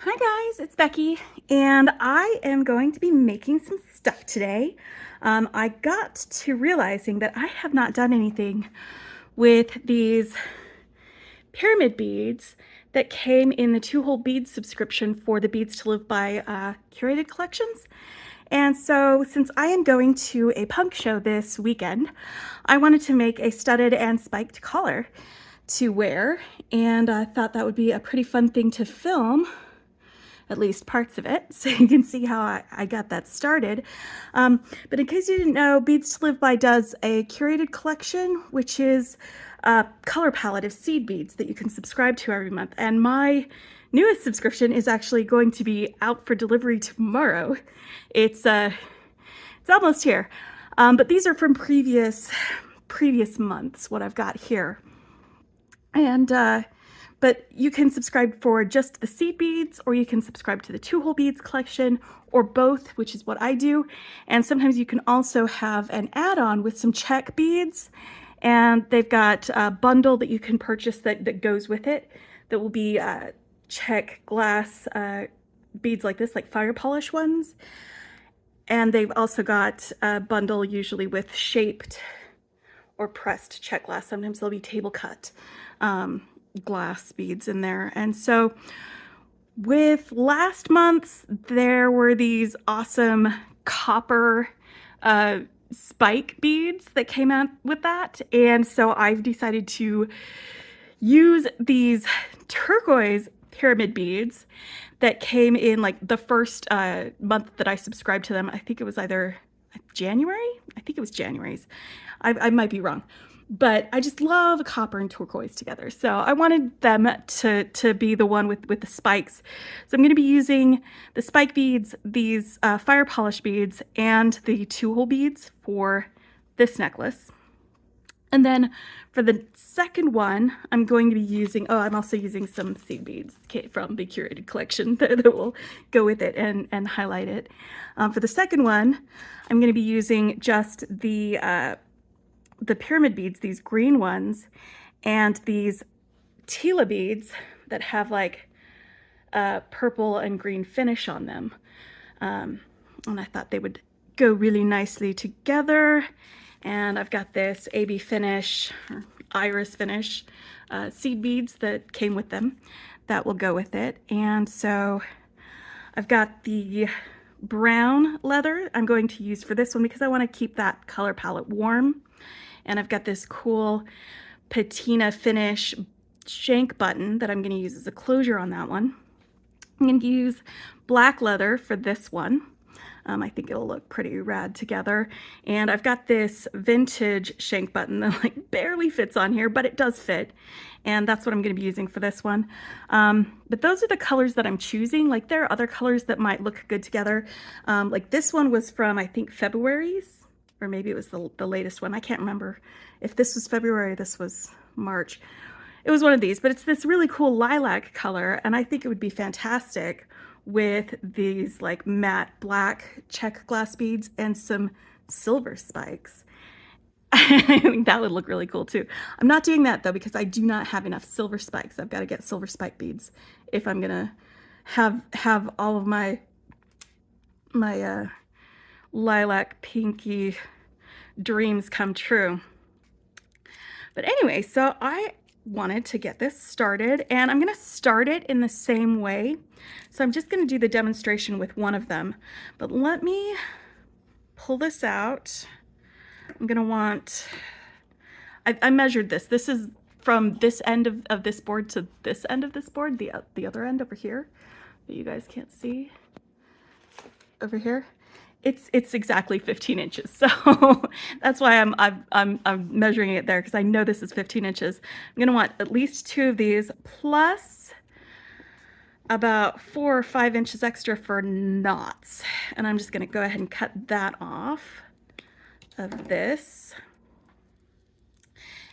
Hi guys, it's Becky, and I am going to be making some stuff today. I got to realizing that I have not done anything with these pyramid beads that came in the 2-hole bead subscription for the Beads to Live by Curated Collections. And so since I am going to a punk show this weekend, I wanted to make a studded and spiked collar to wear, and I thought that would be a pretty fun thing to film, at least parts of it, so you can see how I got that started. But in case you didn't know, Beads to Live By does a curated collection, which is a color palette of seed beads that you can subscribe to every month. And my newest subscription is actually going to be out for delivery tomorrow. It's almost here. But these are from previous months, what I've got here. And but you can subscribe for just the seed beads, or you can subscribe to the 2-hole beads collection, or both, which is what I do. And sometimes you can also have an add-on with some check beads, and they've got a bundle that you can purchase that goes with it that will be check glass beads like this, like fire polish ones. And they've also got a bundle usually with shaped or pressed check glass. Sometimes they'll be table cut glass beads in there. And so with last month's, there were these awesome copper spike beads that came out with that. And so I've decided to use these turquoise pyramid beads that came in like the first month that I subscribed to them. I think it was either January. I think it was January's. I might be wrong. But I just love copper and turquoise together. So I wanted them to be the one with the spikes. So I'm going to be using the spike beads, these fire polish beads, and the 2-hole beads for this necklace. And then for the second one, I'm going to be using, I'm also using some seed beads from the curated collection that will go with it and highlight it. For the second one, I'm going to be using just the pyramid beads, these green ones, and these Tila beads that have like purple and green finish on them. And I thought they would go really nicely together. And I've got this AB finish, or iris finish, seed beads that came with them that will go with it. And so I've got the brown leather I'm going to use for this one because I want to keep that color palette warm. And I've got this cool patina finish shank button that I'm going to use as a closure on that one. I'm going to use black leather for this one. I think it'll look pretty rad together. And I've got this vintage shank button that like barely fits on here, but it does fit. And that's what I'm going to be using for this one. But those are the colors that I'm choosing. Like there are other colors that might look good together. Like this one was from, I think, February's, or maybe it was the latest one. I can't remember if this was February or this was March. It was one of these, but it's this really cool lilac color, and I think it would be fantastic with these like matte black check glass beads and some silver spikes. I think that would look really cool too. I'm not doing that though because I do not have enough silver spikes. I've got to get silver spike beads if I'm gonna have all of my lilac pinky dreams come true. But anyway, so I wanted to get this started, and I'm going to start it in the same way. So I'm just going to do the demonstration with one of them. But let me pull this out. I'm going to want, I measured this. This is from this end of this board to this end of this board, the other end over here that you guys can't see over here. It's exactly 15 inches. So that's why I'm measuring it there, because I know this is 15 inches. I'm gonna want at least 2 of these plus about 4 or 5 inches extra for knots. And I'm just gonna go ahead and cut that off of this.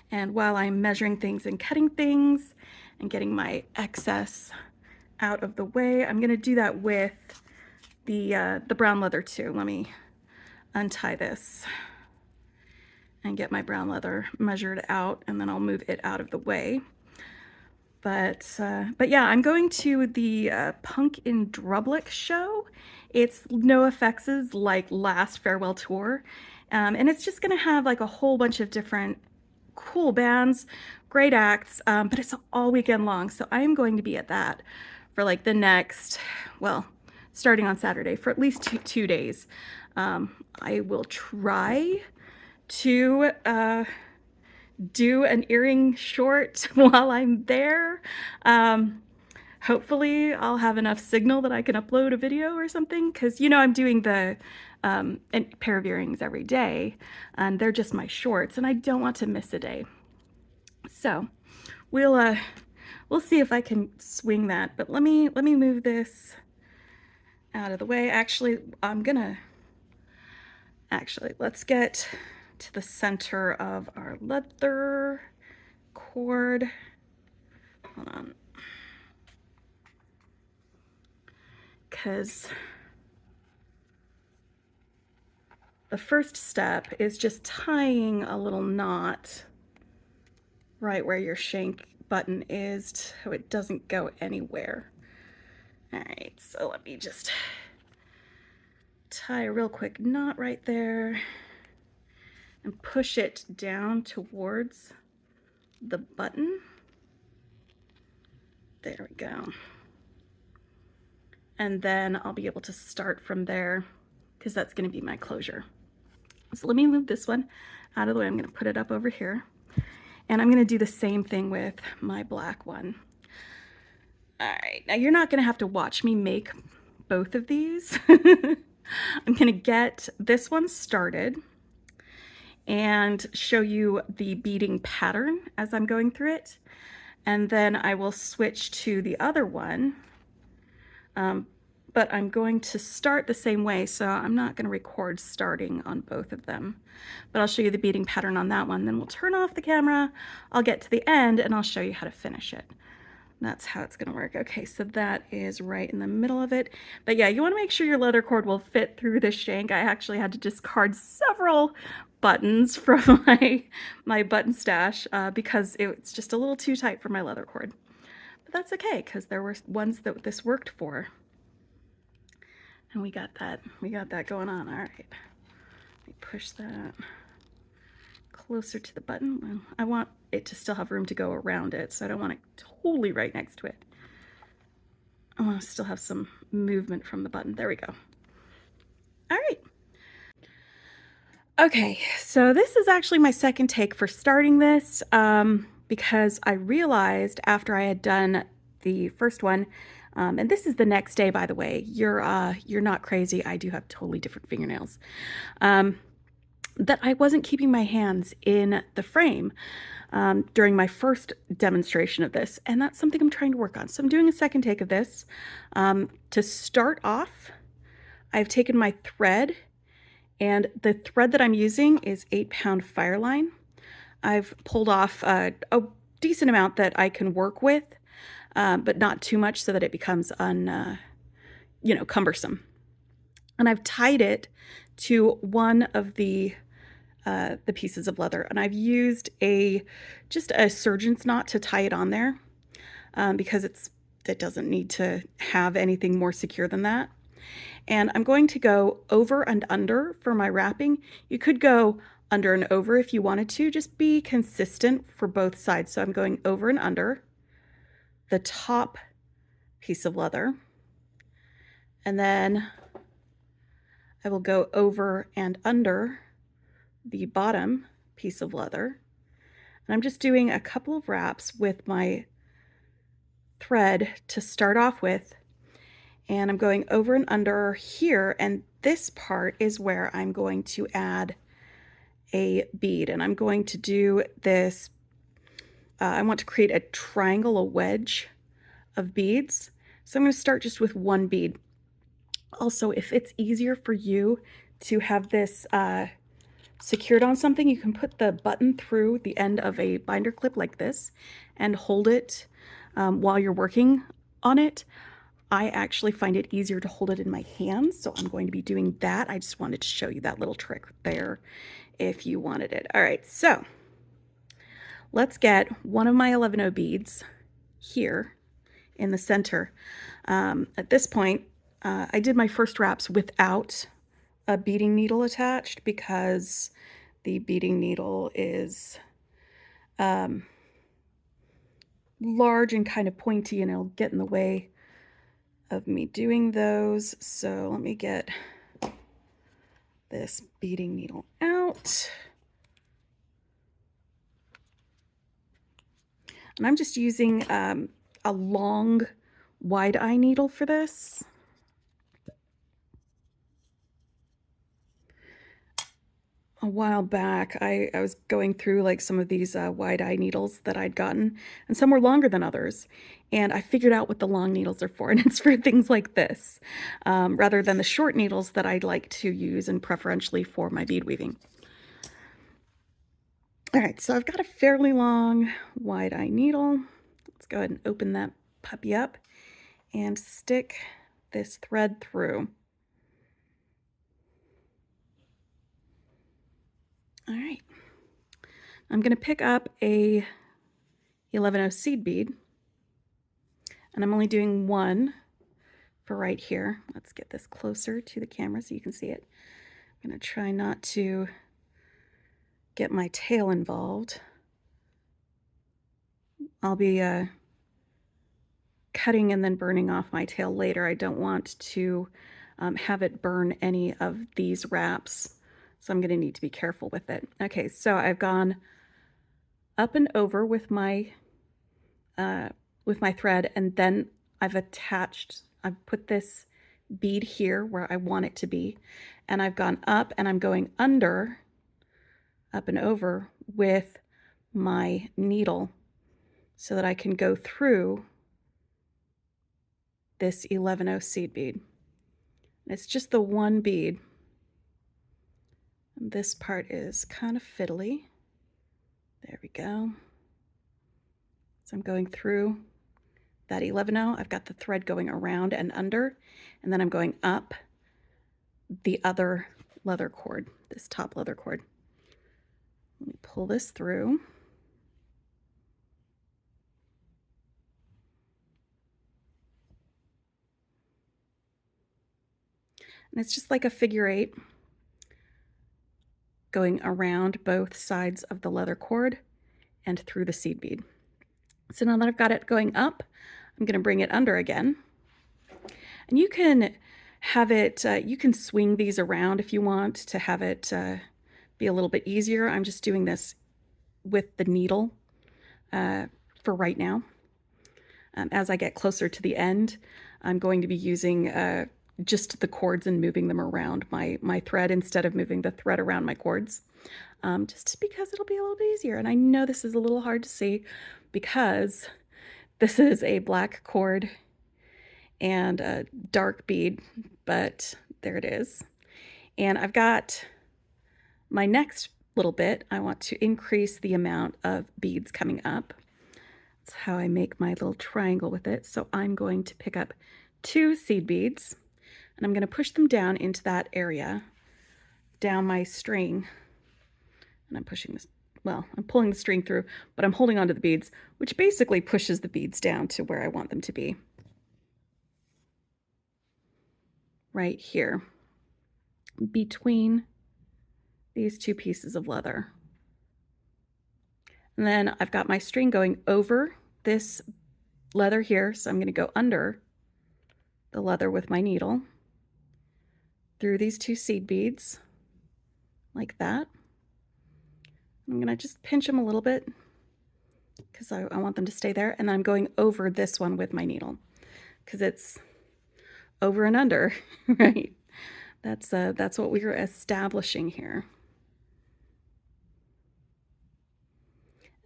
And while I'm measuring things and cutting things and getting my excess out of the way, I'm gonna do that with the brown leather too. Let me untie this and get my brown leather measured out, and then I'll move it out of the way. But yeah, I'm going to the Punk in Drublic show. It's NoFX's like last farewell tour, and it's just gonna have like a whole bunch of different cool bands, great acts, but it's all weekend long. So I am going to be at that for like the next, well, starting on Saturday for at least two days. I will try to do an earring short while I'm there. Hopefully I'll have enough signal that I can upload a video or something, because you know I'm doing the a pair of earrings every day, and they're just my shorts, and I don't want to miss a day. So we'll see if I can swing that. But let me move this out of the way. Actually, let's get to the center of our leather cord. Hold on. Because the first step is just tying a little knot right where your shank button is so it doesn't go anywhere. All right, so let me just tie a real quick knot right there and push it down towards the button. There we go. And then I'll be able to start from there, because that's going to be my closure. So let me move this one out of the way. I'm going to put it up over here. And I'm going to do the same thing with my black one. All right, now you're not going to have to watch me make both of these. I'm going to get this one started and show you the beading pattern as I'm going through it. And then I will switch to the other one. But I'm going to start the same way, so I'm not going to record starting on both of them. But I'll show you the beading pattern on that one, then we'll turn off the camera, I'll get to the end, and I'll show you how to finish it. That's how it's going to work. Okay, so that is right in the middle of it. But yeah, you want to make sure your leather cord will fit through the shank. I actually had to discard several buttons from my button stash because it's just a little too tight for my leather cord. But that's okay, because there were ones that this worked for. And we got that going on. All right, let me push that closer to the button. Well, I want it to still have room to go around it, so I don't want it totally right next to it. I want to still have some movement from the button. There we go. All right. Okay, so this is actually my second take for starting this because I realized after I had done the first one, and this is the next day, by the way. You're not crazy. I do have totally different fingernails. That I wasn't keeping my hands in the frame during my first demonstration of this, and that's something I'm trying to work on. So I'm doing a second take of this. To start off, I've taken my thread, and the thread that I'm using is 8-pound fireline. I've pulled off a decent amount that I can work with, but not too much so that it becomes cumbersome. And I've tied it to one of the pieces of leather, and I've used just a surgeon's knot to tie it on there because it doesn't need to have anything more secure than that. And I'm going to go over and under for my wrapping. You could go under and over if you wanted to, just be consistent for both sides. So I'm going over and under the top piece of leather, and then I will go over and under the bottom piece of leather. And I'm just doing a couple of wraps with my thread to start off with, and I'm going over and under here, and this part is where I'm going to add a bead, and I'm going to do this. I want to create a triangle, a wedge of beads. So I'm going to start just with one bead. Also, if it's easier for you to have this secured on something, you can put the button through the end of a binder clip like this and hold it while you're working on it. I actually find it easier to hold it in my hands, so I'm going to be doing that. I just wanted to show you that little trick there if you wanted it. All right, so let's get one of my 11/0 beads here in the center. At this point, I did my first wraps without a beading needle attached because the beading needle is large and kind of pointy, and it'll get in the way of me doing those. So let me get this beading needle out. And I'm just using a long wide eye needle for this. A while back, I was going through like some of these wide eye needles that I'd gotten, and some were longer than others. And I figured out what the long needles are for, and it's for things like this, rather than the short needles that I'd like to use and preferentially for my bead weaving. All right, so I've got a fairly long wide eye needle. Let's go ahead and open that puppy up and stick this thread through. All right, I'm going to pick up a 11/0 seed bead, and I'm only doing one for right here. Let's get this closer to the camera so you can see it. I'm going to try not to get my tail involved. I'll be cutting and then burning off my tail later. I don't want to have it burn any of these wraps, so I'm going to need to be careful with it. Okay, so I've gone up and over with my thread, and then I've put this bead here where I want it to be, and I've gone up and I'm going under, up and over with my needle so that I can go through this 11/0 seed bead. It's just the one bead. And this part is kind of fiddly. There we go. So I'm going through that 11/0. I've got the thread going around and under, and then I'm going up the other leather cord, this top leather cord. Let me pull this through. And it's just like a figure 8 going around both sides of the leather cord and through the seed bead. So now that I've got it going up, I'm going to bring it under again. And you can have it, you can swing these around if you want to have it be a little bit easier. I'm just doing this with the needle for right now. As I get closer to the end, I'm going to be using just the cords and moving them around my thread instead of moving the thread around my cords, just because it'll be a little bit easier. And I know this is a little hard to see because this is a black cord and a dark bead, but there it is. And I've got my next little bit. I want to increase the amount of beads coming up. That's how I make my little triangle with it. So I'm going to pick up 2 seed beads, and I'm going to push them down into that area, down my string. And I'm pushing this, well, I'm pulling the string through, but I'm holding onto the beads, which basically pushes the beads down to where I want them to be. Right here, between these 2 pieces of leather. And then I've got my string going over this leather here, so I'm going to go under the leather with my needle through these 2 seed beads like that. I'm going to just pinch them a little bit because I want them to stay there, and I'm going over this one with my needle because it's over and under, right? That's what we were establishing here.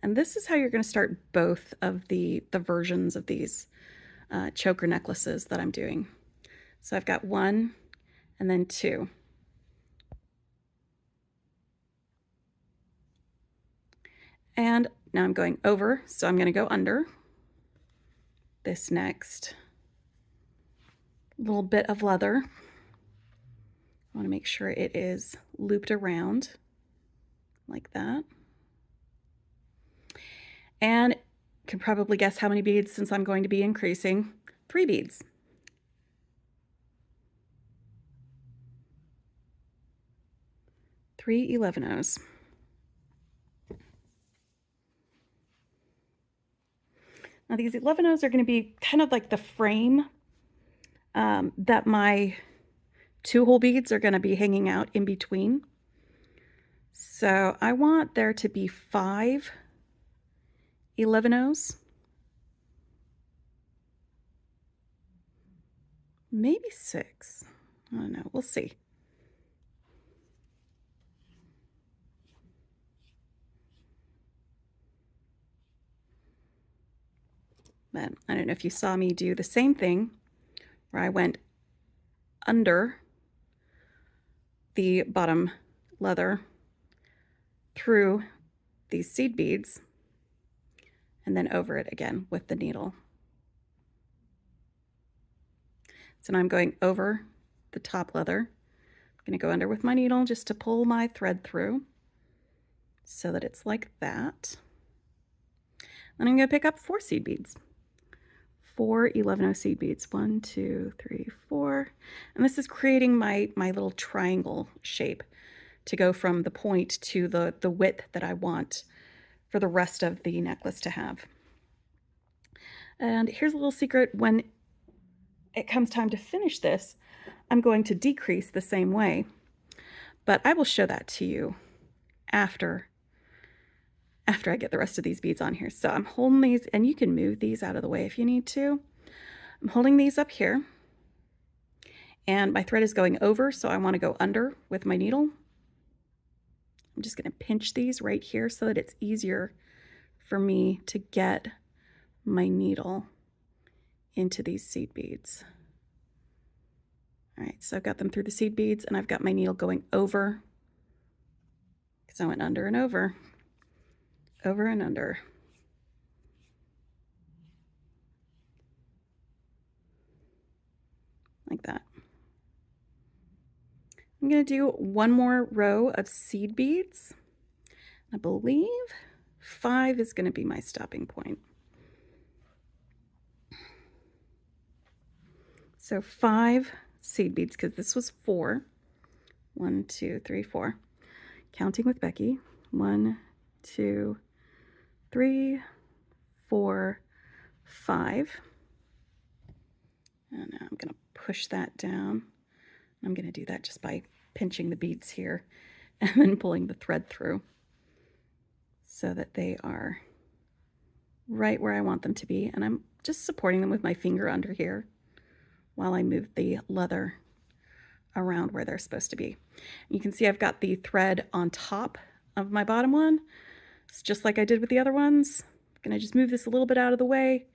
And this is how you're going to start both of the versions of these choker necklaces that I'm doing. So I've got 1 and then 2. And now I'm going over, so I'm going to go under this next little bit of leather. I want to make sure it is looped around like that. And can probably guess how many beads since I'm going to be increasing. 3 beads. 3 11-ohs. Now these 11-ohs are going to be kind of like the frame that my 2-hole beads are going to be hanging out in between. So I want there to be 5 11-ohs. Maybe 6. I don't know. We'll see. But I don't know if you saw me do the same thing where I went under the bottom leather through these seed beads and then over it again with the needle. So now I'm going over the top leather. I'm going to go under with my needle just to pull my thread through so that it's like that. Then I'm going to pick up 4 seed beads. 4 11-oh seed beads. 1, 2, 3, 4. And this is creating my little triangle shape to go from the point to the width that I want for the rest of the necklace to have. And here's a little secret. When it comes time to finish this, I'm going to decrease the same way. But I will show that to you after I get the rest of these beads on here. So I'm holding these, and you can move these out of the way if you need to. I'm holding these up here, and my thread is going over, so I want to go under with my needle. I'm just going to pinch these right here so that it's easier for me to get my needle into these seed beads. All right, so I've got them through the seed beads, and I've got my needle going over because I went under and over and under. Like that. I'm going to do one more row of seed beads. I believe 5 is going to be my stopping point. So 5 seed beads, because this was 4. 1, 2, 3, 4. Counting with Becky. 1, 2, 3, 4, 5. And now I'm going to push that down. I'm going to do that just by pinching the beads here and then pulling the thread through so that they are right where I want them to be. And I'm just supporting them with my finger under here while I move the leather around where they're supposed to be. You can see I've got the thread on top of my bottom one. It's just like I did with the other ones. I'm going to just move this a little bit out of the way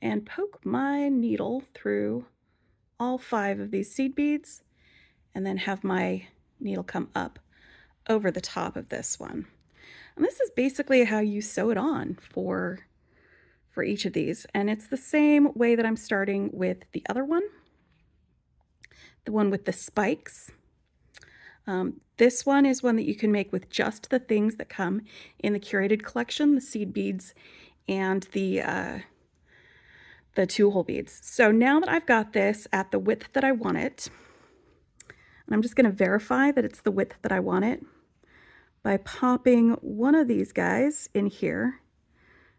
and poke my needle through all 5 of these seed beads and then have my needle come up over the top of this one. And this is basically how you sew it on for each of these. And it's the same way that I'm starting with the other one, the one with the spikes. This one is one that you can make with just the things that come in the curated collection, the seed beads and the 2-hole beads. So now that I've got this at the width that I want it, and I'm just going to verify that it's the width that I want it by popping one of these guys in here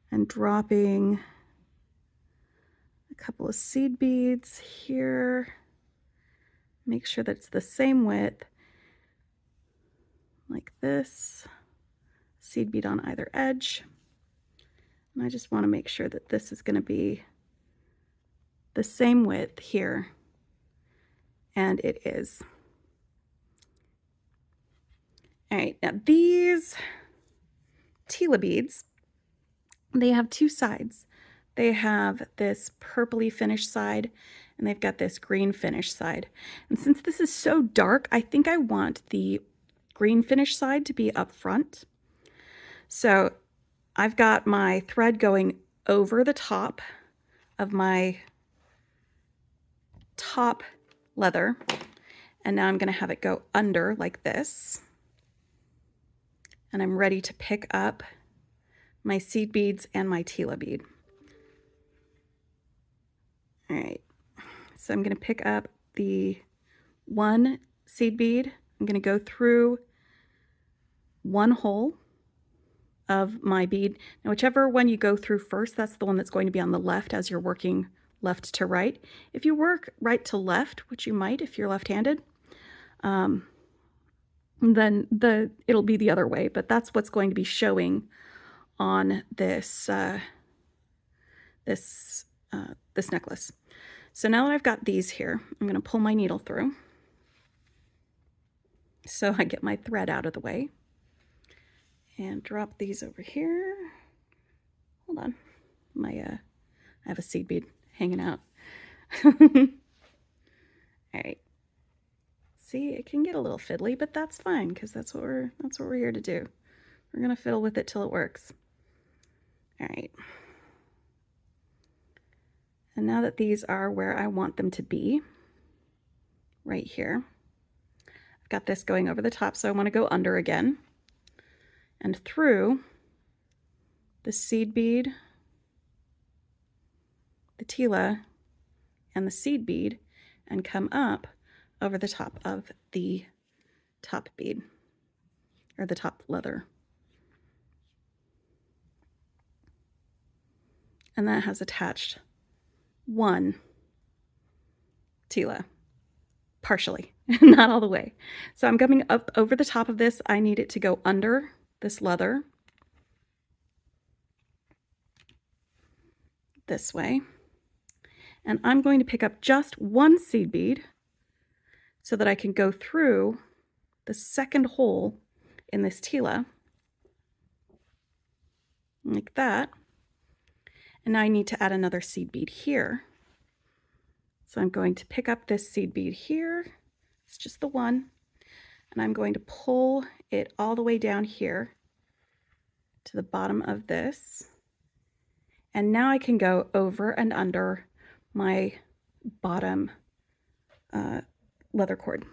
and dropping a couple of seed beads here. Make sure that it's the same width, like this. Seed bead on either edge. And I just want to make sure that this is going to be the same width here, and it is. All right, now these Tila beads, they have 2 sides. They have this purpley finish side, and they've got this green finish side. And since this is so dark, I think I want the green finish side to be up front. So I've got my thread going over the top of my top leather, and now I'm going to have it go under like this, and I'm ready to pick up my seed beads and my Tila bead. All right, so I'm going to pick up the one seed bead. I'm going to go through one hole of my bead. Now, whichever one you go through first, that's the one that's going to be on the left as you're working left to right. If you work right to left, which you might if you're left-handed, then it'll be the other way, but that's what's going to be showing on this this necklace. So now that I've got these here, I'm going to pull my needle through so I get my thread out of the way and drop these over here. Hold on, I have a seed bead hanging out. All right. See, it can get a little fiddly, but that's fine because that's what we're here to do. We're gonna fiddle with it till it works. All right. And now that these are where I want them to be, right here, I've got this going over the top, so I want to go under again and through the seed bead, the Tila, and the seed bead, and come up over the top of the top bead, or the top leather. And that has attached one Tila, partially, not all the way. So I'm coming up over the top of this. I need it to go under this leather this way. And I'm going to pick up just one seed bead so that I can go through the second hole in this Tila, like that. And now I need to add another seed bead here. So I'm going to pick up this seed bead here. It's just the one. And I'm going to pull it all the way down here to the bottom of this. And now I can go over and under my bottom leather cord.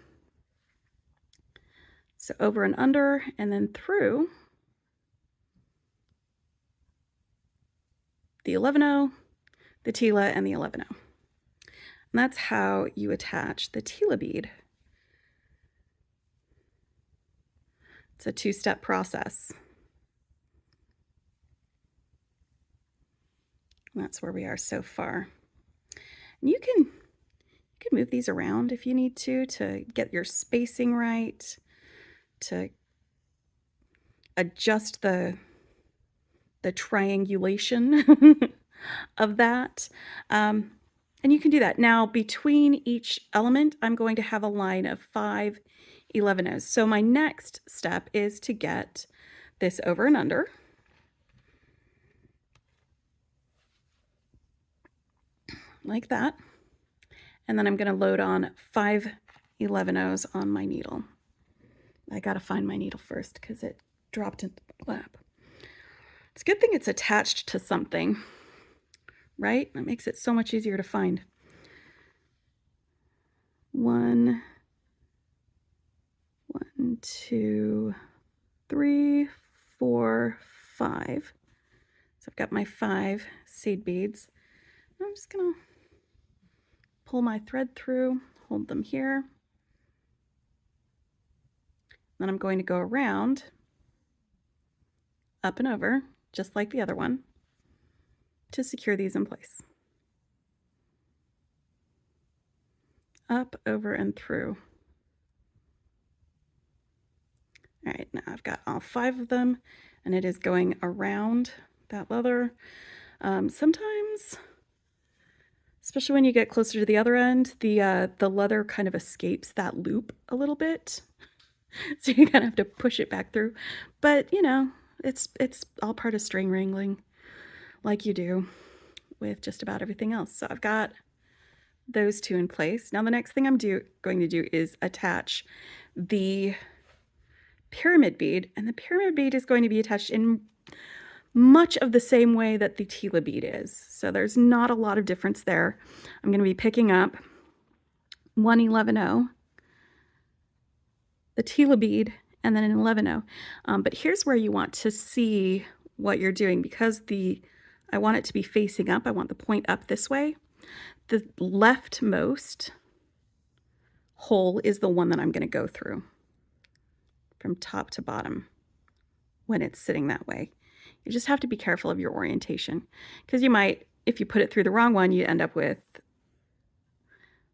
So over and under, and then through the 11-0, the Tila, and the 11-0. And that's how you attach the Tila bead. It's a two-step process. And that's where we are so far. And you can move these around if you need to get your spacing right, to adjust the triangulation of that. And you can do that. Now, between each element, I'm going to have a line of 5 11-0s. So my next step is to get this over and under. Like that. And then I'm going to load on 5 11-0s on my needle. I got to find my needle first because it dropped into the lap. It's a good thing it's attached to something, right? That makes it so much easier to find. 1, 2, 3, 4, 5. So I've got my 5 seed beads. I'm just gonna pull my thread through, hold them here. Then I'm going to go around, up and over, just like the other one, to secure these in place. Up, over, and through. All right, now I've got all 5 of them, and it is going around that leather. Sometimes, especially when you get closer to the other end, the leather kind of escapes that loop a little bit. So you kind of have to push it back through. But, you know, it's all part of string wrangling, like you do with just about everything else. So I've got those 2 in place. Now the next thing I'm going to do is attach the pyramid bead. And the pyramid bead is going to be attached in much of the same way that the Tila bead is. So there's not a lot of difference there. I'm going to be picking up 1 11-0, the Tila bead, and then an 11-0. But here's where you want to see what you're doing, because I want it to be facing up. I want the point up this way. The leftmost hole is the one that I'm going to go through from top to bottom when it's sitting that way. You just have to be careful of your orientation, because you might, if you put it through the wrong one, you end up with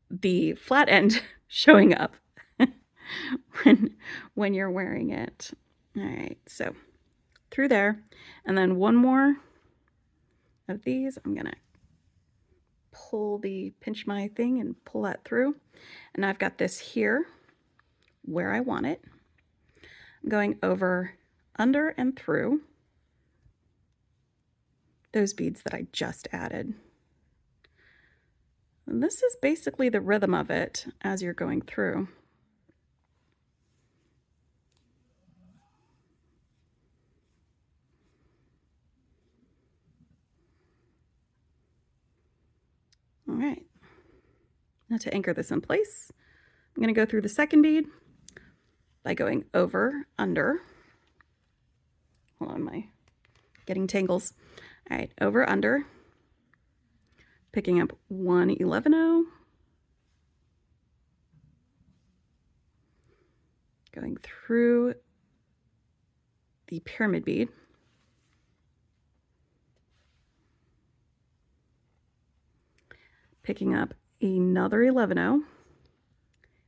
the flat end showing up when you're wearing it. All right, so through there, and then one more of these. I'm gonna pinch my thing and pull that through, and I've got this here where I want it. I'm going over, under, and through those beads that I just added. And this is basically the rhythm of it as you're going through. All right, now to anchor this in place, I'm going to go through the second bead by going over, under. Hold on, my getting tangles. All right, over, under, picking up 1 11/0, going through the pyramid bead, picking up another 11/0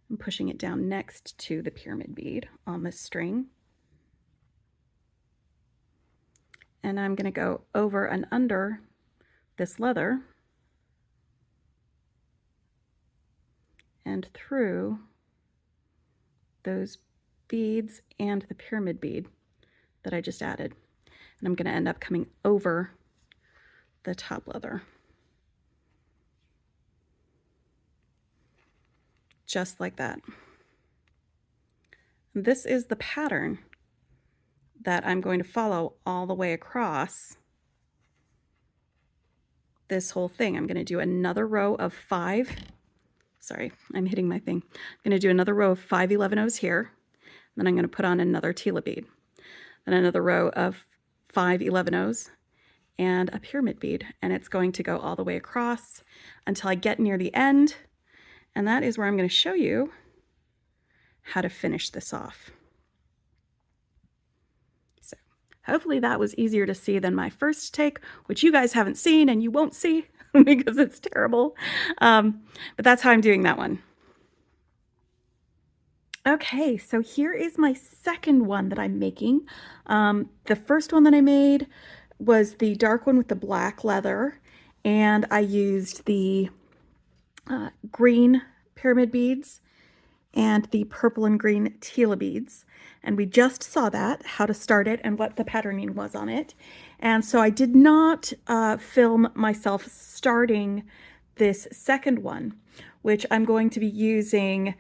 and pushing it down next to the pyramid bead on this string. And I'm going to go over and under this leather and through those beads and the pyramid bead that I just added. And I'm going to end up coming over the top leather. Just like that. And this is the pattern that I'm going to follow all the way across this whole thing. I'm going to do another row of 5. Sorry, I'm hitting my thing. I'm going to do another row of 5 11/0s here. Then I'm going to put on another tila bead. Then another row of 5 11/0s and a pyramid bead. And it's going to go all the way across until I get near the end. And that is where I'm going to show you how to finish this off. So hopefully that was easier to see than my first take, which you guys haven't seen and you won't see because it's terrible. But that's how I'm doing that one. Okay, so here is my second one that I'm making. The first one that I made was the dark one with the black leather, and I used the green pyramid beads and the purple and green tila beads. And we just saw that, how to start it and what the patterning was on it. And so I did not film myself starting this second one, which I'm going to be using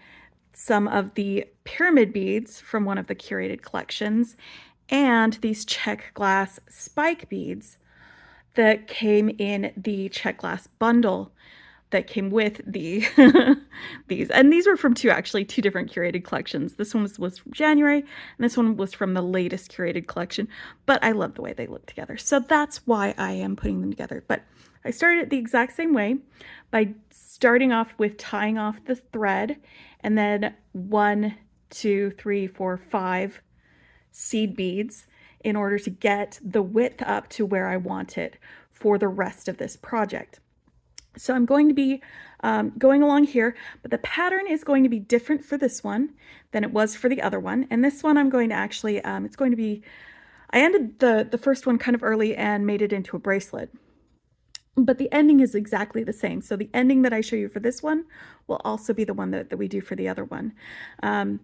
some of the pyramid beads from one of the curated collections and these check glass spike beads that came in the check glass bundle that came with the these. And these were from two different curated collections. This one was from January, and this one was from the latest curated collection, but I love the way they look together. So that's why I am putting them together. But I started it the exact same way by starting off with tying off the thread, and then 1, 2, 3, 4, 5 seed beads in order to get the width up to where I want it for the rest of this project. So I'm going to be going along here, but the pattern is going to be different for this one than it was for the other one. And this one I'm going to actually, it's going to be, I ended the first one kind of early and made it into a bracelet. But the ending is exactly the same. So the ending that I show you for this one will also be the one that we do for the other one. And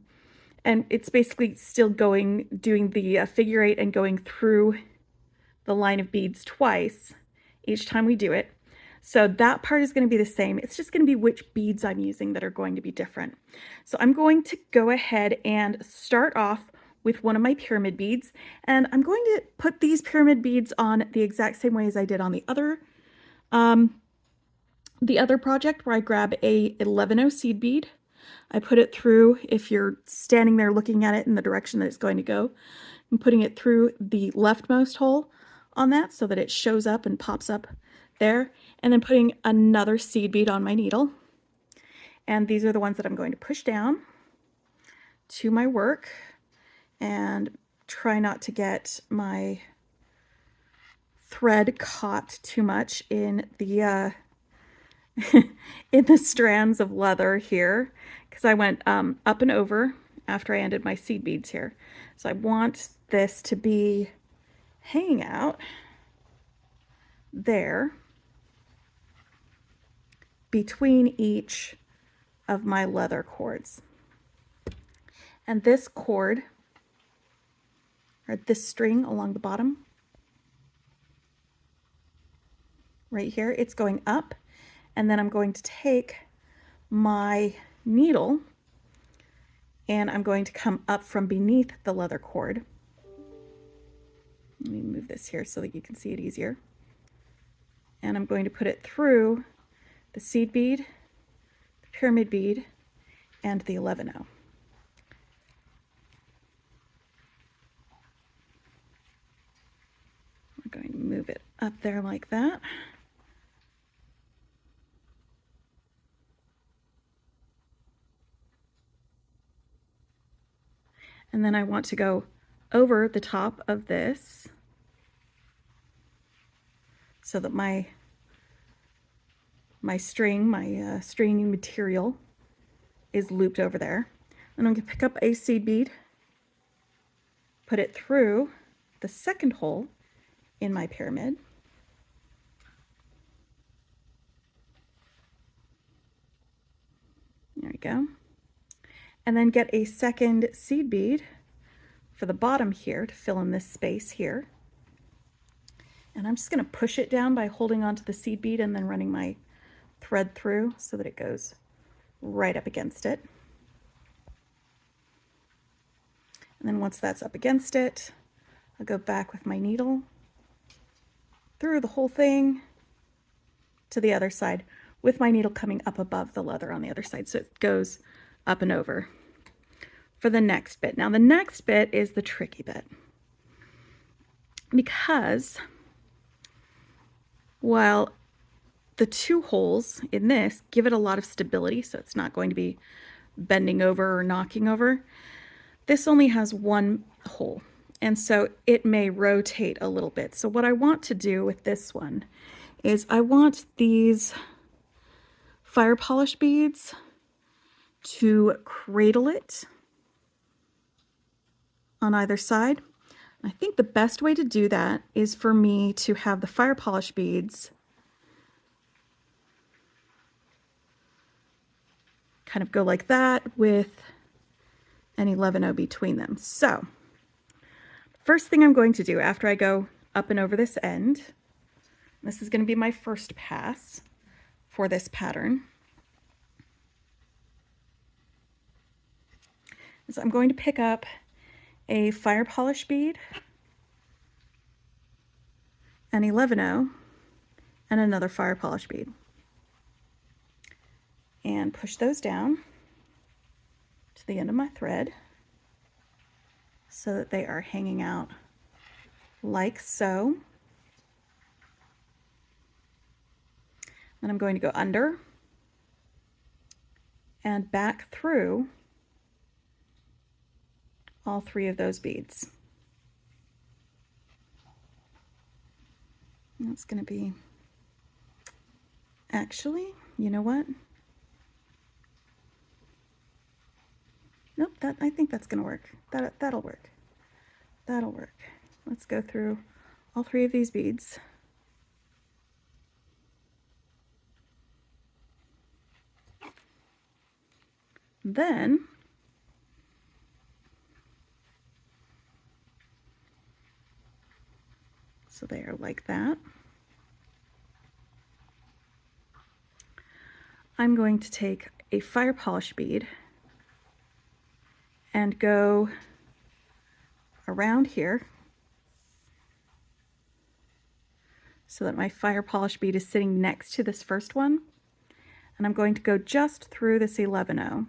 it's basically still doing the figure 8 and going through the line of beads twice each time we do it. So that part is going to be the same. It's just going to be which beads I'm using that are going to be different. So I'm going to go ahead and start off with one of my pyramid beads. And I'm going to put these pyramid beads on the exact same way as I did on the other project, where I grab a 11/0 seed bead. I put it through, if you're standing there looking at it in the direction that it's going to go, I'm putting it through the leftmost hole. on that so that it shows up and pops up there, and then putting another seed bead on my needle. And these are the ones that I'm going to push down to my work and try not to get my thread caught too much in the in the strands of leather here, because I went up and over after I ended my seed beads here. So I want this to be hanging out there between each of my leather cords. And this cord, or this string along the bottom, right here, it's going up, and then I'm going to take my needle and I'm going to come up from beneath the leather cord. Let me move this here so that you can see it easier. And I'm going to put it through the seed bead, the pyramid bead, and the 11-0. We're going to move it up there like that. And then I want to go over the top of this so that my stringing material is looped over there. And I'm going to pick up a seed bead, put it through the second hole in my pyramid. There we go. And then get a second seed bead for the bottom here to fill in this space here. And I'm just going to push it down by holding onto the seed bead and then running my thread through so that it goes right up against it. And then once that's up against it, I'll go back with my needle through the whole thing to the other side, with my needle coming up above the leather on the other side, so it goes up and over for the next bit. Now the next bit is the tricky bit, because while the two holes in this give it a lot of stability, so it's not going to be bending over or knocking over, this only has one hole, and so it may rotate a little bit. So what I want to do with this one is I want these fire polish beads to cradle it on either side. I think the best way to do that is for me to have the fire polish beads kind of go like that with an 11-0 between them. So first thing I'm going to do after I go up and over this end, this is going to be my first pass for this pattern, is I'm going to pick up a fire polish bead, an 11-0, and another fire polish bead, and push those down to the end of my thread so that they are hanging out like so. Then I'm going to go under and back through all three of those beads. That's going to be, actually, you know what? Nope, I think that's going to work. That'll work. That'll work. Let's go through all three of these beads. Then so they are like that. I'm going to take a fire polish bead and go around here so that my fire polish bead is sitting next to this first one. And I'm going to go just through this 11-0,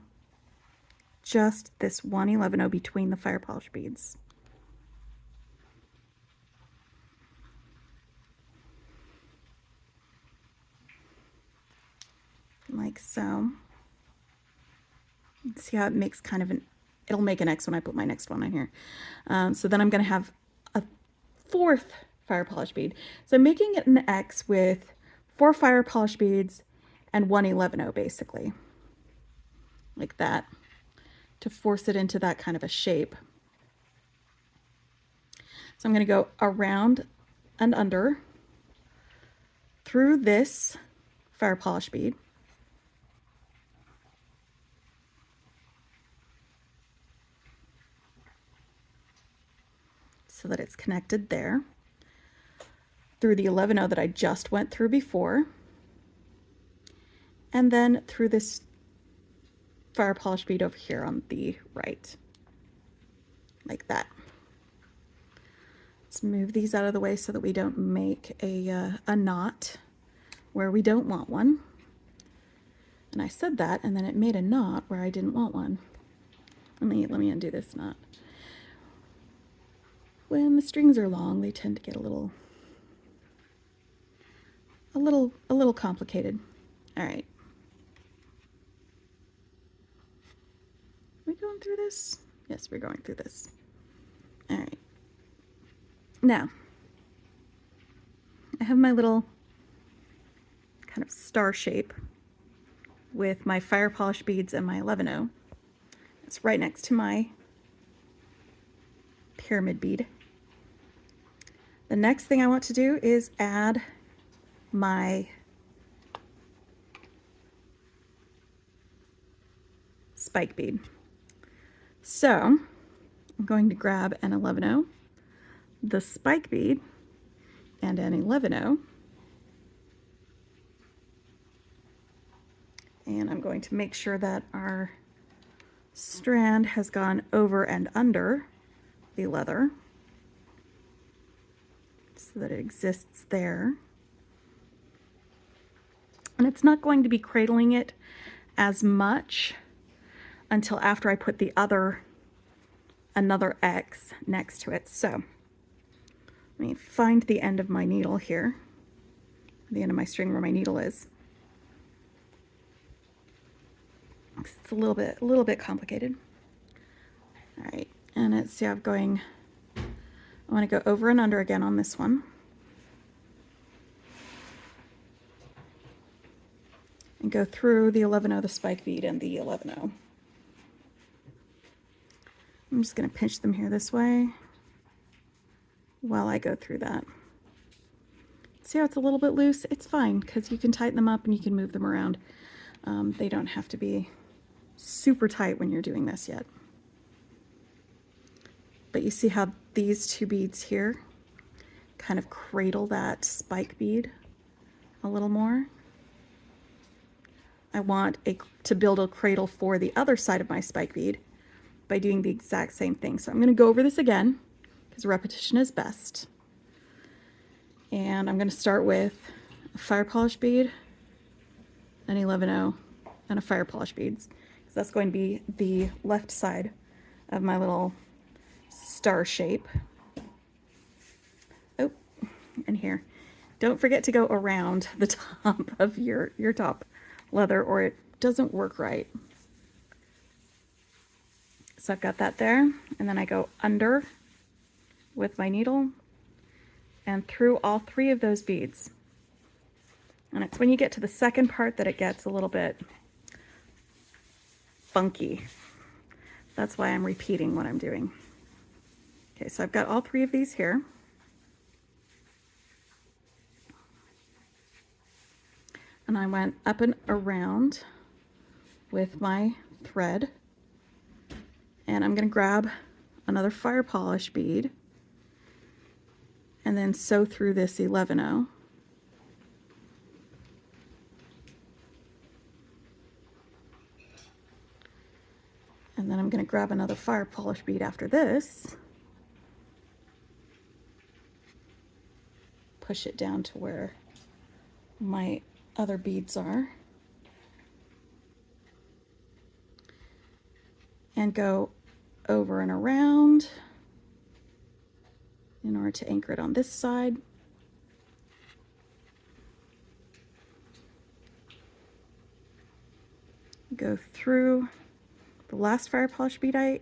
just this one 11-0 between the fire polish beads. like so. See how it makes kind of it'll make an X when I put my next one in here. So then I'm going to have a 4th fire polish bead. So I'm making it an X with 4 fire polish beads and 1 11-0 basically, like that, to force it into that kind of a shape. So I'm going to go around and under through this fire polish bead, so that it's connected there, through the 11-0 that I just went through before, and then through this fire polish bead over here on the right, like that. Let's move these out of the way so that we don't make a knot where we don't want one. And I said that, and then it made a knot where I didn't want one. Let me undo this knot. When the strings are long, they tend to get a little complicated. All right. Are we going through this? Yes, we're going through this. All right. Now, I have my little kind of star shape with my fire polish beads and my 11-0. It's right next to my pyramid bead. The next thing I want to do is add my spike bead. So I'm going to grab an 11-0, the spike bead, and an 11-0, and I'm going to make sure that our strand has gone over and under the leather so that it exists there. And it's not going to be cradling it as much until after I put the another X next to it. So let me find the end of my needle here, the end of my string where my needle is. It's a little bit complicated. All right, and let's see, I want to go over and under again on this one. And go through the 11-0, the spike bead, and the 11-0. I'm just going to pinch them here this way while I go through that. See how it's a little bit loose? It's fine, because you can tighten them up and you can move them around. They don't have to be super tight when you're doing this yet. But you see how these 2 beads here kind of cradle that spike bead a little more? I want to build a cradle for the other side of my spike bead by doing the exact same thing. So I'm going to go over this again because repetition is best. And I'm going to start with a fire polish bead, an 11-0, and a fire polish bead. So that's going to be the left side of my little star shape. Oh, and here. Don't forget to go around the top of your top leather or it doesn't work right. So I've got that there, and then I go under with my needle and through all 3 of those beads. And it's when you get to the second part that it gets a little bit funky. That's why I'm repeating what I'm doing. Okay, so I've got all 3 of these here. And I went up and around with my thread. And I'm going to grab another fire polish bead and then sew through this 11-0. And then I'm going to grab another fire polish bead after this, push it down to where my other beads are, and go over and around in order to anchor it on this side. go through the last fire polish bead I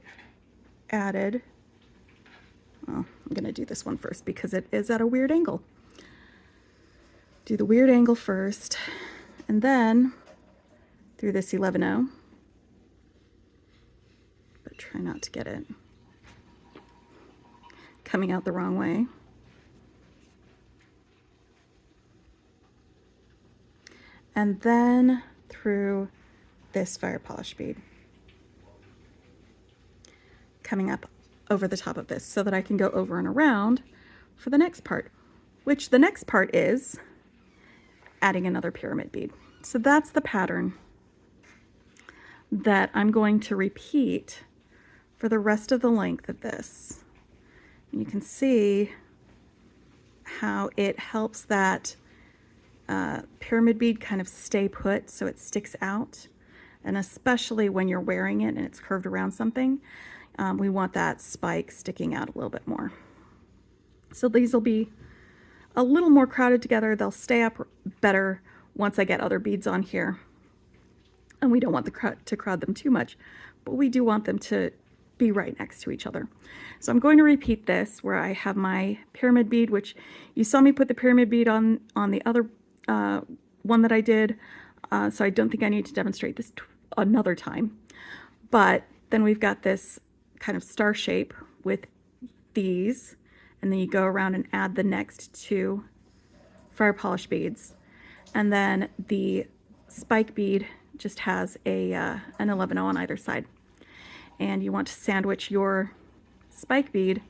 added. Well, I'm going to do this one first because it is at a weird angle. Do the weird angle first, and then through this 11-0, but try not to get it coming out the wrong way. And then through this fire polish bead, coming up over the top of this so that I can go over and around for the next part, which the next part is adding another pyramid bead. So that's the pattern that I'm going to repeat for the rest of the length of this. And you can see how it helps that pyramid bead kind of stay put so it sticks out. And especially when you're wearing it and it's curved around something, we want that spike sticking out a little bit more. So these will be a little more crowded together. They'll stay up better once I get other beads on here. And we don't want to crowd them too much, but we do want them to be right next to each other. So I'm going to repeat this where I have my pyramid bead, which you saw me put the pyramid bead on the other one that I did. So I don't think I need to demonstrate this another time. But then we've got this kind of star shape with these, and then you go around and add the next two fire polish beads. And then the spike bead just has an 11-0 on either side. And you want to sandwich your spike bead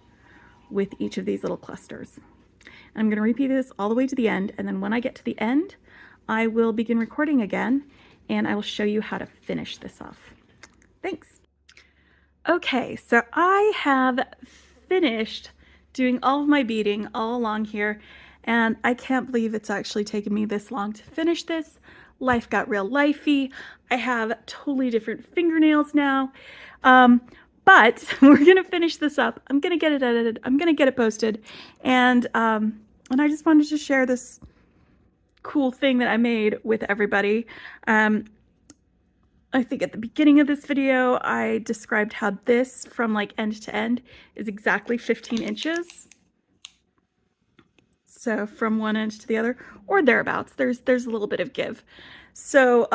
with each of these little clusters. And I'm going to repeat this all the way to the end, and then when I get to the end, I will begin recording again, and I will show you how to finish this off. Thanks. Okay, so I have finished doing all of my beading all along here, and I can't believe it's actually taken me this long to finish this. Life got real lifey. I have totally different fingernails now. But we're gonna finish this up. I'm gonna get it edited. I'm gonna get it posted, and I just wanted to share this cool thing that I made with everybody. I think at the beginning of this video, I described how this from like end to end is exactly 15 inches. So from one end to the other, or thereabouts, there's a little bit of give. So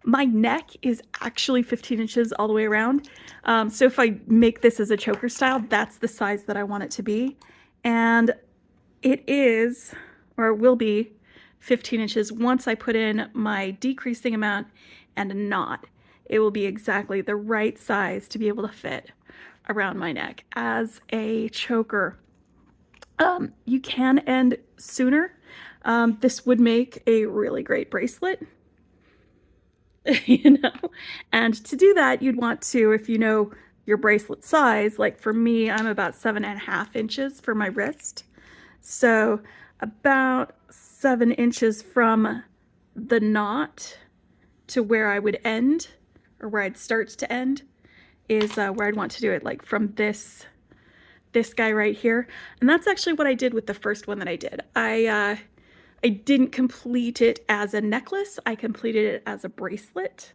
my neck is actually 15 inches all the way around. So if I make this as a choker style, that's the size that I want it to be. And it is, or it will be, 15 inches once I put in my decreasing amount and a knot. It will be exactly the right size to be able to fit around my neck as a choker. You can end sooner. This would make a really great bracelet, you know, and to do that, you'd want to, if you know your bracelet size, like for me, I'm about 7.5 inches for my wrist. So about 7 inches from the knot to where I would end, or where I'd start to end, is where I'd want to do it, like from this guy right here. And that's actually what I did with the first one that I did. I didn't complete it as a necklace. I completed it as a bracelet.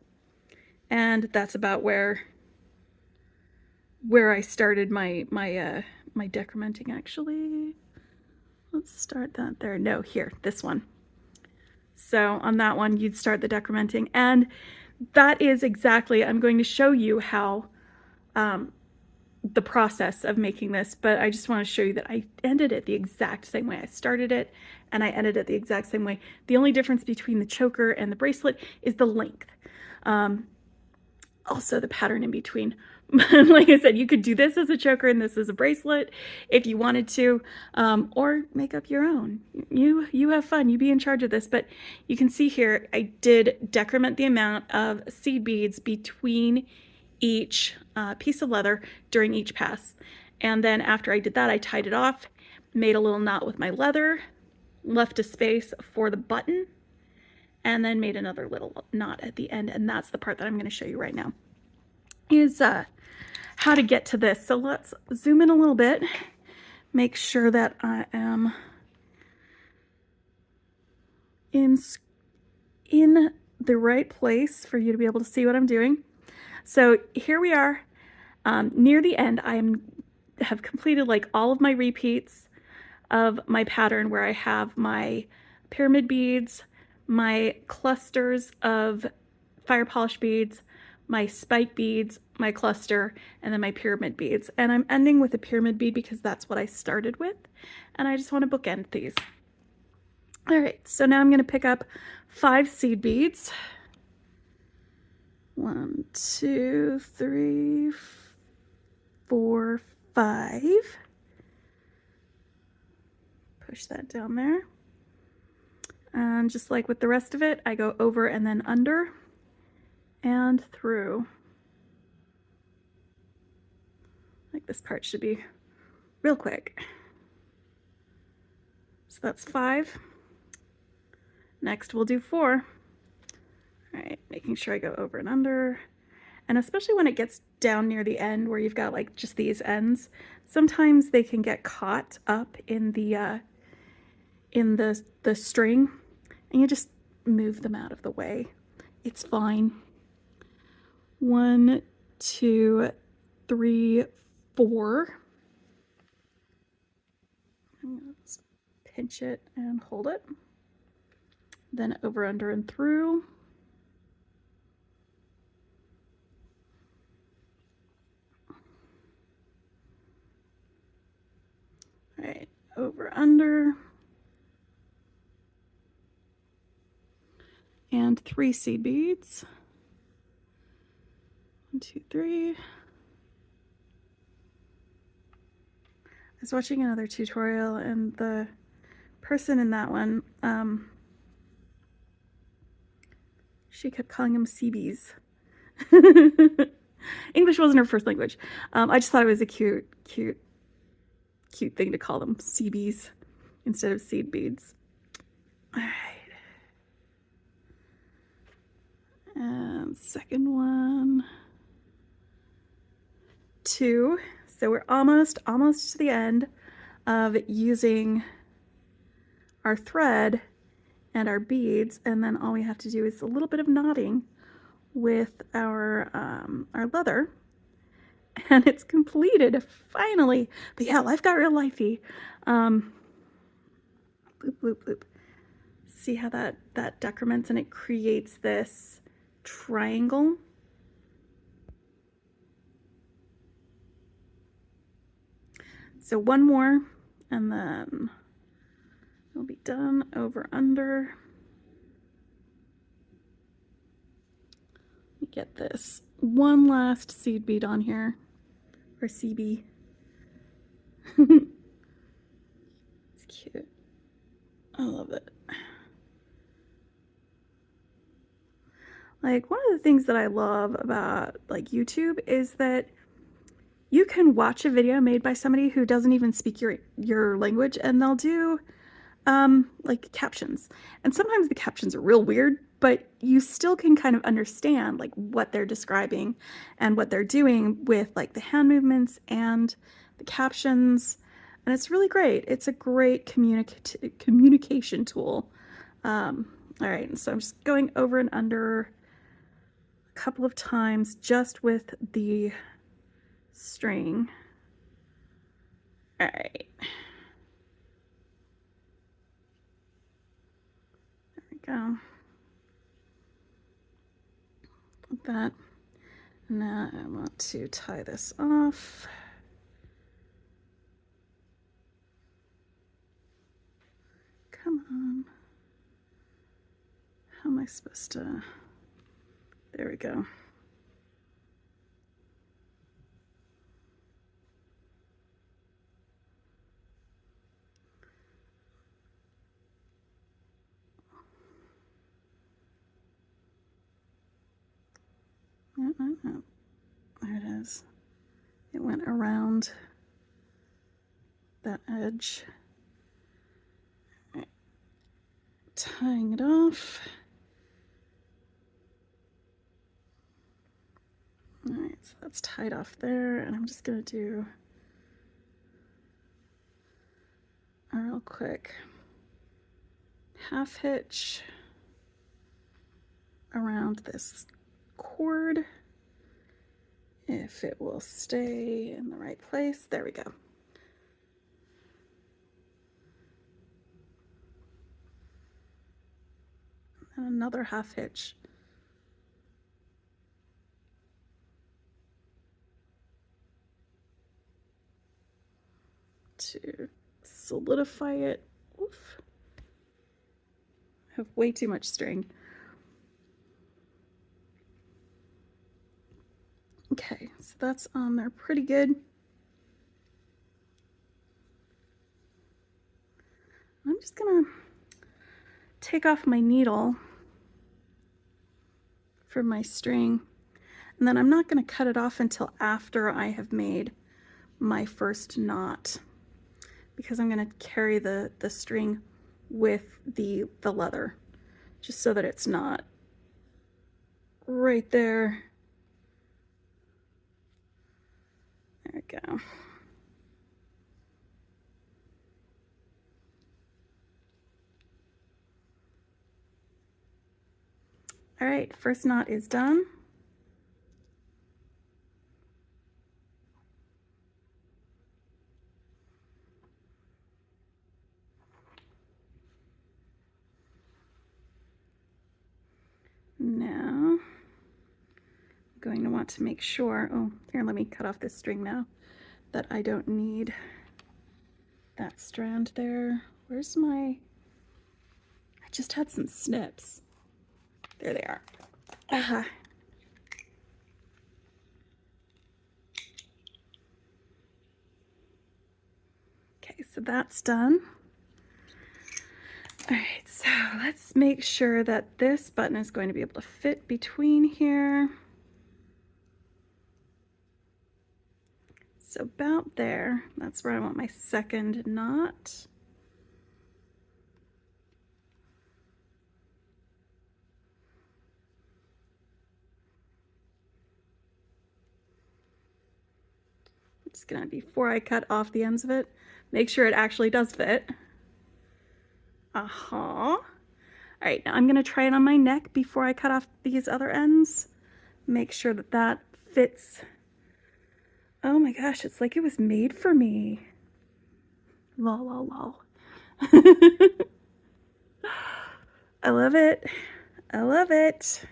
And that's about where I started my decrementing, actually. Let's start that there. No, here, this one. So on that one, you'd start the decrementing. And that is exactly, I'm going to show you how the process of making this, but I just want to show you that I ended it the exact same way I started it, and I ended it the exact same way. The only difference between the choker and the bracelet is the length. Also the pattern in between. Like I said, you could do this as a choker and this as a bracelet if you wanted to, or make up your own. You have fun, you be in charge of this. But you can see here, I did decrement the amount of seed beads between each piece of leather during each pass. And then after I did that, I tied it off, made a little knot with my leather, left a space for the button, and then made another little knot at the end. And that's the part that I'm going to show you right now, is how to get to this. So let's zoom in a little bit, make sure that I am in the right place for you to be able to see what I'm doing. So here we are near the end. have completed like all of my repeats of my pattern where I have my pyramid beads, my clusters of fire polish beads, my spike beads, my cluster, and then my pyramid beads. And I'm ending with a pyramid bead because that's what I started with. And I just want to bookend these. All right, so now I'm going to pick up 5 seed beads. 1, 2, 3, 4, 5. Push that down there. And just like with the rest of it, I go over and then under and through. Like this part should be real quick. So that's 5. Next we'll do 4. All right, making sure I go over and under. And especially when it gets down near the end where you've got like just these ends, sometimes they can get caught up in the string, and you just move them out of the way. It's fine. 1, 2, 3, 4. I'm gonna just pinch it and hold it. Then over, under, and through. All right, over, under. And 3 seed beads. 1, 2, 3. I was watching another tutorial, and the person in that one, she kept calling them CBs. English wasn't her first language. I just thought it was a cute thing to call them CBs instead of seed beads. All right. And second one. 2. So we're almost to the end of using our thread and our beads, and then all we have to do is a little bit of knotting with our leather, and it's completed finally. But yeah, life got real lifey. Bloop, bloop, bloop. See how that decrements and it creates this triangle. So one more, and then we'll be done. Over, under. Let me get this one last seed bead on here, or CB. It's cute. I love it. Like, one of the things that I love about like YouTube is that you can watch a video made by somebody who doesn't even speak your language, and they'll do like captions. And sometimes the captions are real weird, but you still can kind of understand like what they're describing and what they're doing with like the hand movements and the captions. And it's really great. It's a great communication tool. All right, so I'm just going over and under a couple of times just with the string. All right. There we go. Like that. Now I want to tie this off. Come on. How am I supposed to? There we go. No. There it is. It went around that edge. All right. Tying it off. All right, so that's tied off there, and I'm just gonna do a real quick half hitch. around this cord if it will stay in the right place. There we go. And another half hitch. To solidify it. Oof. I have way too much string. Okay, so that's on there pretty good. I'm just gonna take off my needle for my string, and then I'm not gonna cut it off until after I have made my first knot, because I'm gonna carry the string with the leather, just so that it's not right there. There we go. All right, first knot is done. Now, I'm going to want to make sure, oh, here, let me cut off this string now, that I don't need that strand there. Where's my, I just had some snips. There they are. Okay, so that's done. All right, so let's make sure that this button is going to be able to fit between here. So about there, that's where I want my second knot. I'm just gonna, before I cut off the ends of it, make sure it actually does fit. All right, now I'm gonna try it on my neck before I cut off these other ends. Make sure that that fits. Oh my gosh, it's like it was made for me. Lol, lol, lol. I love it. I love it.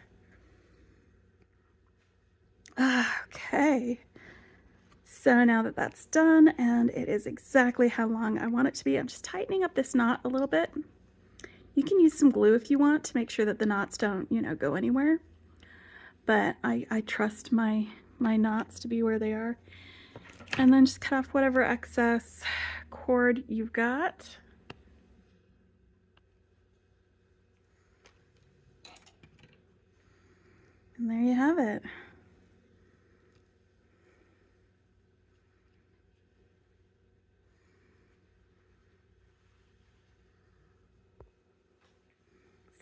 Okay. So now that that's done and it is exactly how long I want it to be, I'm just tightening up this knot a little bit. You can use some glue if you want to make sure that the knots don't, you know, go anywhere. But I trust my knots to be where they are. And then just cut off whatever excess cord you've got. And there you have it.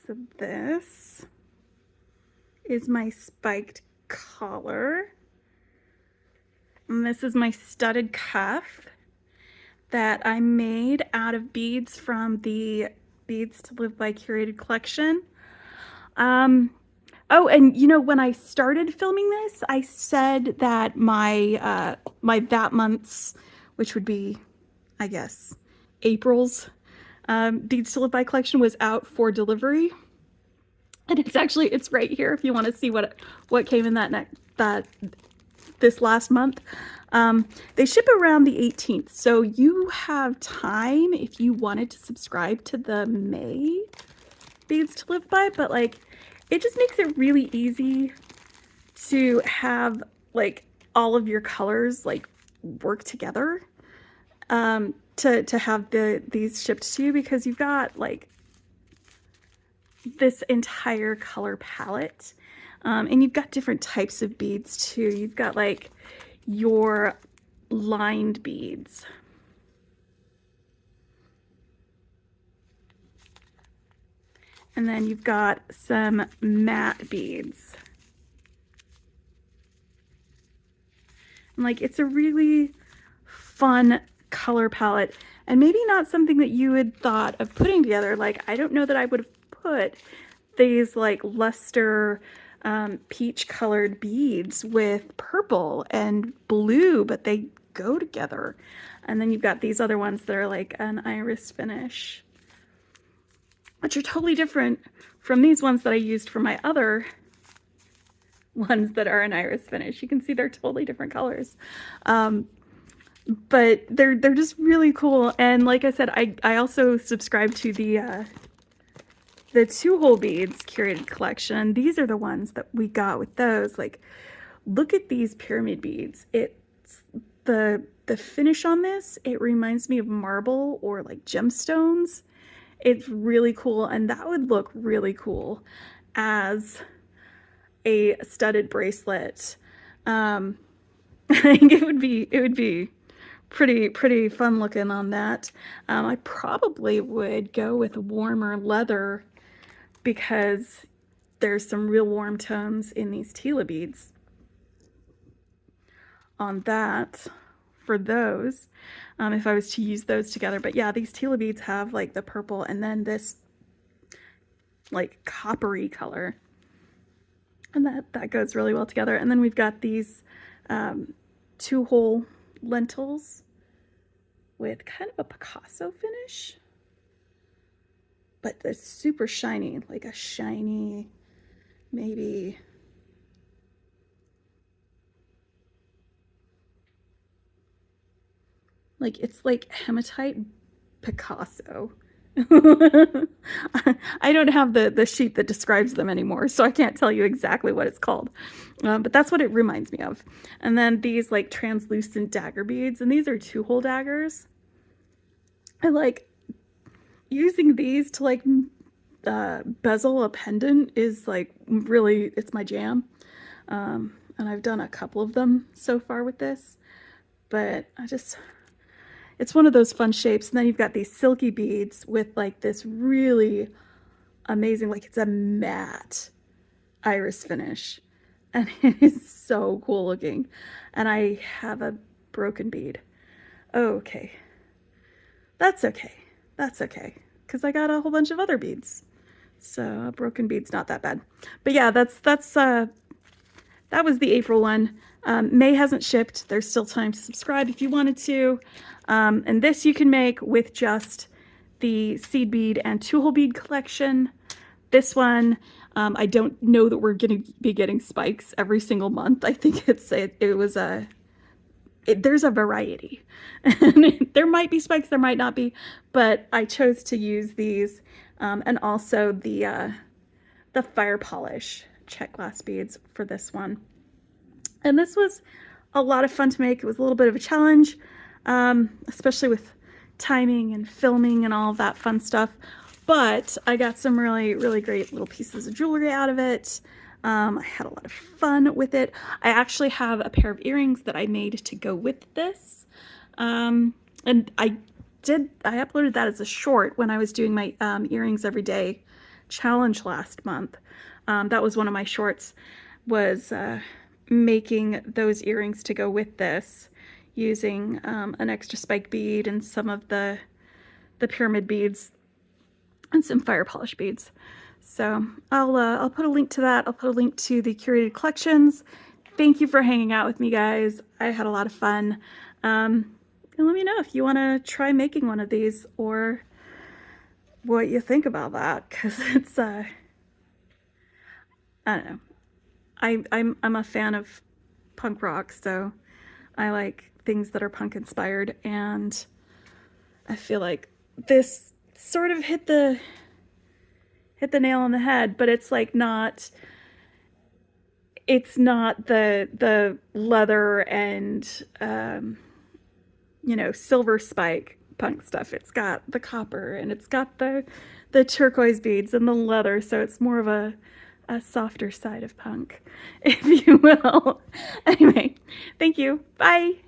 So this is my spiked collar. And this is my studded cuff that I made out of beads from the Beads to Live by Curated collection. Oh, and you know, when I started filming this, I said that my that month's, which would be, I guess, April's Beads to Live by collection was out for delivery. And it's right here if you want to see what came in this last month. They ship around the 18th, so you have time if you wanted to subscribe to the May Beads to Live by, but like it just makes it really easy to have like all of your colors like work together to have these shipped to you, because you've got like this entire color palette, and you've got different types of beads too. You've got like your lined beads, and then you've got some matte beads, and like it's a really fun color palette, and maybe not something that you had thought of putting together. Like I don't know that I would have put these like luster peach colored beads with purple and blue, but they go together. And then you've got these other ones that are like an iris finish, which are totally different from these ones that I used for my other ones that are an iris finish. You can see they're totally different colors. But they're just really cool. And like I said, I also subscribe to the 2-hole beads curated collection. These are the ones that we got with those. Like, look at these pyramid beads. It's the finish on this, it reminds me of marble or like gemstones. It's really cool, and that would look really cool as a studded bracelet. I think it would be pretty fun looking on that. I probably would go with warmer leather because there's some real warm tones in these Tila beads on that for those, if I was to use those together. But yeah, these Tila beads have like the purple and then this like coppery color, and that goes really well together. And then we've got these 2-hole lentils with kind of a Picasso finish, but it's super shiny, like a shiny, maybe like it's like hematite Picasso. I don't have the sheet that describes them anymore, so I can't tell you exactly what it's called, but that's what it reminds me of. And then these like translucent dagger beads, and these are 2-hole daggers. I like using these to like bezel a pendant is like really, it's my jam. And I've done a couple of them so far with this, but it's one of those fun shapes. And then you've got these silky beads with like this really amazing, like it's a matte iris finish, and it is so cool looking. And I have a broken bead. Oh, okay. That's okay. That's okay, because I got a whole bunch of other beads. So a broken bead's not that bad. But yeah, that was the April one. May hasn't shipped. There's still time to subscribe if you wanted to. And this you can make with just the seed bead and 2-hole bead collection. This one, I don't know that we're going to be getting spikes every single month. I think there's a variety. There might be spikes, there might not be, but I chose to use these, and also the fire polish check glass beads for this one. And this was a lot of fun to make. It was a little bit of a challenge, especially with timing and filming and all of that fun stuff. But I got some really, really great little pieces of jewelry out of it. I had a lot of fun with it. I actually have a pair of earrings that I made to go with this. And I uploaded that as a short when I was doing my earrings every day challenge last month. That was one of my shorts, was making those earrings to go with this using an extra spike bead and some of the pyramid beads and some fire polish beads. So I'll put a link to that. I'll put a link to the curated collections. Thank you for hanging out with me, guys. I had a lot of fun. And let me know if you want to try making one of these or what you think about that, because it's I don't know. I'm a fan of punk rock, so I like things that are punk inspired, and I feel like this sort of hit the nail on the head, but it's like not the leather and you know, silver spike punk stuff. It's got the copper and it's got the turquoise beads and the leather, so it's more of a softer side of punk, if you will. Anyway, thank you. Bye.